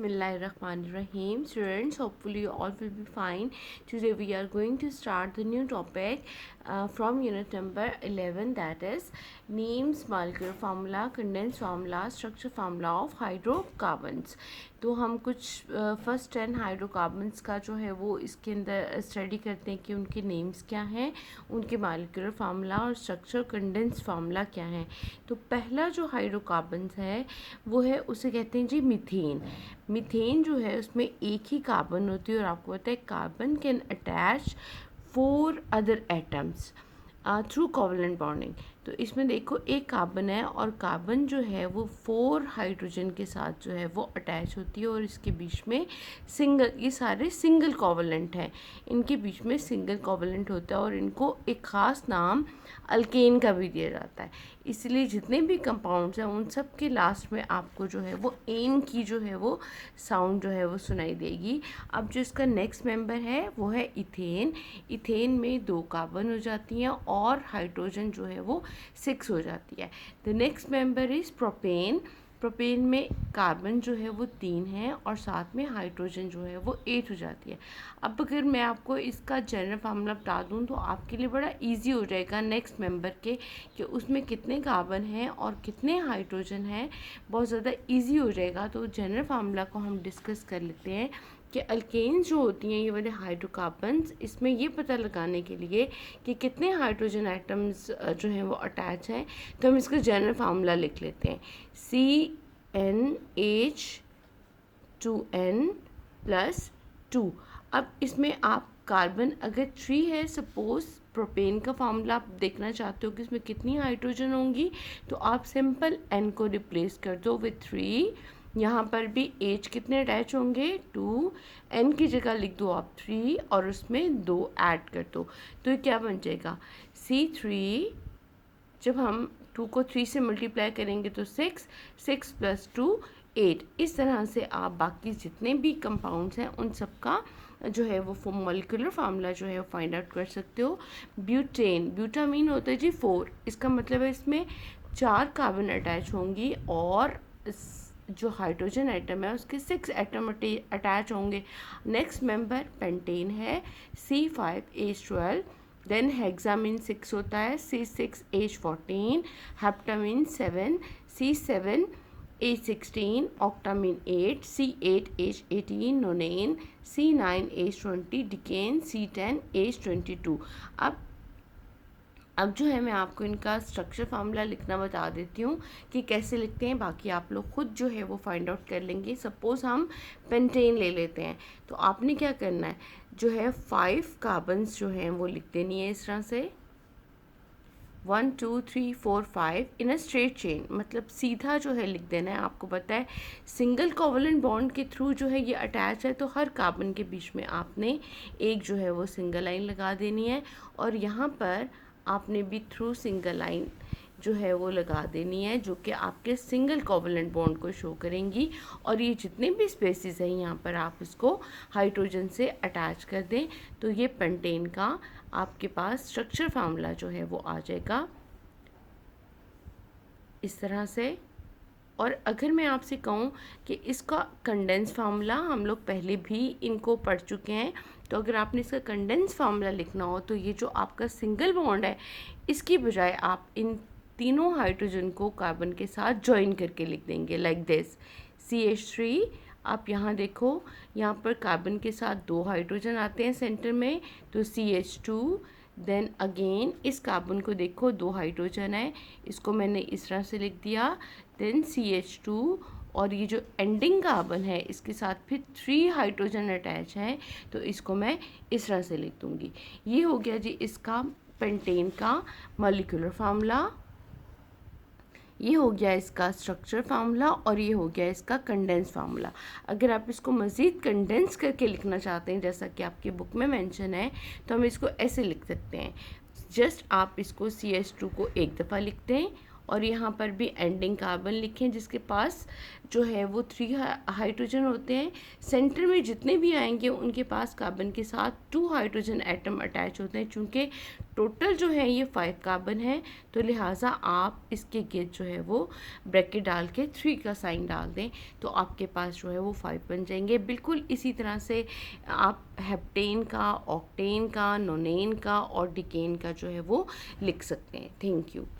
Bismillahirrahmanirrahim. Students, hopefully you all will be fine. Today we are going to start the new topic from unit number 11, that is names, molecular formula, condensed formula, structure formula of hydrocarbons. तो हम कुछ first 10 hydrocarbons का जो है वो इसके अंदर study करते हैं कि उनके नेम्स क्या हैं, उनके मॉलिक्यूलर फार्मूला और स्ट्रक्चर कंडेंस्ड फार्मूला क्या है। तो पहला जो हाइड्रोकार्बन्स है वो है, उसे कहते हैं जी मीथेन। मीथेन जो है उसमें एक ही कार्बन होती है और आपको पता है carbon can attach 4 other atoms through covalent bonding. तो इसमें देखो एक कार्बन है और कार्बन जो है वो 4 हाइड्रोजन के साथ जो है वो अटैच होती है और इसके बीच में सिंगल, ये सारे सिंगल कोवलेंट हैं, इनके बीच में सिंगल कोवलेंट होता है और इनको एक ख़ास नाम अल्केन का भी दिया जाता है। इसलिए जितने भी कंपाउंड्स हैं उन सब के लास्ट में आपको जो है वो एन की जो है वो साउंड जो है वो सुनाई देगी। अब जो इसका नेक्स्ट मेंबर है वो है इथेन। इथेन में 2 कार्बन हो जाती हैं और हाइड्रोजन जो है वो 6 हो जाती है। The next member is propane. Propane में कार्बन जो है वो 3 है और साथ में हाइड्रोजन जो है वो 8 हो जाती है। अब अगर मैं आपको इसका जनरल फार्मूला बता दूं तो आपके लिए बड़ा इजी हो जाएगा नेक्स्ट मेंबर के कि उसमें कितने कार्बन हैं और कितने हाइड्रोजन हैं, बहुत ज़्यादा इजी हो जाएगा। तो जनरल फार्मूला को हम डिस्कस कर लेते हैं कि अल्केन्स जो होती हैं ये वाले हाइड्रोकार्बन्स, इसमें ये पता लगाने के लिए कि कितने हाइड्रोजन एटम्स जो हैं वो अटैच हैं, तो हम इसका जनरल फार्मूला लिख लेते हैं CnH2n+2। अब इसमें आप कार्बन अगर 3 है, सपोज प्रोपेन का फार्मूला आप देखना चाहते हो कि इसमें कितनी हाइड्रोजन होंगी, तो आप सिंपल n को रिप्लेस कर दो विथ 3। यहाँ पर भी H कितने अटैच होंगे 2, N की जगह लिख दो आप 3 और उसमें 2 ऐड कर दो, तो ये क्या बन जाएगा C3। जब हम 2 को 3 से मल्टीप्लाई करेंगे तो 6, 6 + 2 8। इस तरह से आप बाकी जितने भी कंपाउंड्स हैं उन सब का जो है वो मॉलिक्यूलर फार्मूला जो है वो फाइंड आउट कर सकते हो। ब्यूटेन, ब्यूटामीन होता है जी 4, इसका मतलब है इसमें 4 कार्बन अटैच होंगी और जो हाइड्रोजन एटम है उसके 6 एटम अटैच होंगे। नेक्स्ट मेंबर पेंटेन है C5H12। देन हेक्सामीन 6 होता है C6H14। हेप्टामीन 7 C7H16। ऑक्टामीन 8 C8H18। नोनेन C9H20। डिकेन C10H22। अब जो है मैं आपको इनका स्ट्रक्चर फार्मूला लिखना बता देती हूँ कि कैसे लिखते हैं, बाकी आप लोग खुद जो है वो फाइंड आउट कर लेंगे। सपोज़ हम पेंटेन ले लेते हैं, तो आपने क्या करना है, जो है 5 कार्बन्स जो हैं वो लिख देनी है इस तरह से 1 2 3 4 5 इन अ स्ट्रेट चेन, मतलब सीधा जो है लिख देना है। आपको पता है सिंगल कोवलेंट बॉन्ड के थ्रू जो है ये अटैच है, तो हर कार्बन के बीच में आपने एक जो है वो सिंगल लाइन लगा देनी है और यहाँ पर आपने भी थ्रू सिंगल लाइन जो है वो लगा देनी है, जो कि आपके सिंगल कोवलेंट बॉन्ड को शो करेंगी। और ये जितने भी स्पेसिस हैं यहाँ पर आप इसको हाइड्रोजन से अटैच कर दें, तो ये पेंटेन का आपके पास स्ट्रक्चर फार्मूला जो है वो आ जाएगा इस तरह से। और अगर मैं आपसे कहूँ कि इसका कंडेंस फार्मूला हम लोग पहले भी इनको पढ़ चुके हैं, तो अगर आपने इसका कंडेंस फार्मूला लिखना हो तो ये जो आपका सिंगल बॉन्ड है इसकी बजाय आप इन तीनों हाइड्रोजन को कार्बन के साथ ज्वाइन करके लिख देंगे लाइक दिस CH3। आप यहाँ देखो, यहाँ पर कार्बन के साथ 2 हाइड्रोजन आते हैं सेंटर में, तो CH2। देन अगेन इस कार्बन को देखो 2 हाइड्रोजन है, इसको मैंने इस तरह से लिख दिया। देन CH2 और ये जो एंडिंग कार्बन है इसके साथ फिर 3 हाइड्रोजन अटैच हैं, तो इसको मैं इस तरह से लिख दूँगी। ये हो गया जी इसका पेंटेन का मॉलिक्यूलर फार्मूला, ये हो गया इसका स्ट्रक्चर फार्मूला और ये हो गया इसका कंडेंस फार्मूला। अगर आप इसको मज़ीद कंडेंस करके लिखना चाहते हैं जैसा कि आपकी बुक में मेंशन है, तो हम इसको ऐसे लिख सकते हैं। जस्ट आप इसको CH2 को एक दफ़ा लिखते हैं और यहाँ पर भी एंडिंग कार्बन लिखें जिसके पास जो है वो 3 हाइड्रोजन होते हैं। सेंटर में जितने भी आएंगे उनके पास कार्बन के साथ 2 हाइड्रोजन एटम अटैच होते हैं। चूँकि टोटल जो है ये 5 कार्बन है, तो लिहाजा आप इसके गेट जो है वो ब्रैकेट डाल के 3 का साइन डाल दें, तो आपके पास जो है वो 5 बन जाएंगे। बिल्कुल इसी तरह से आप हेप्टेन का, ऑक्टेन का, नोनेन का और डिकेन का जो है वो लिख सकते हैं। Thank you.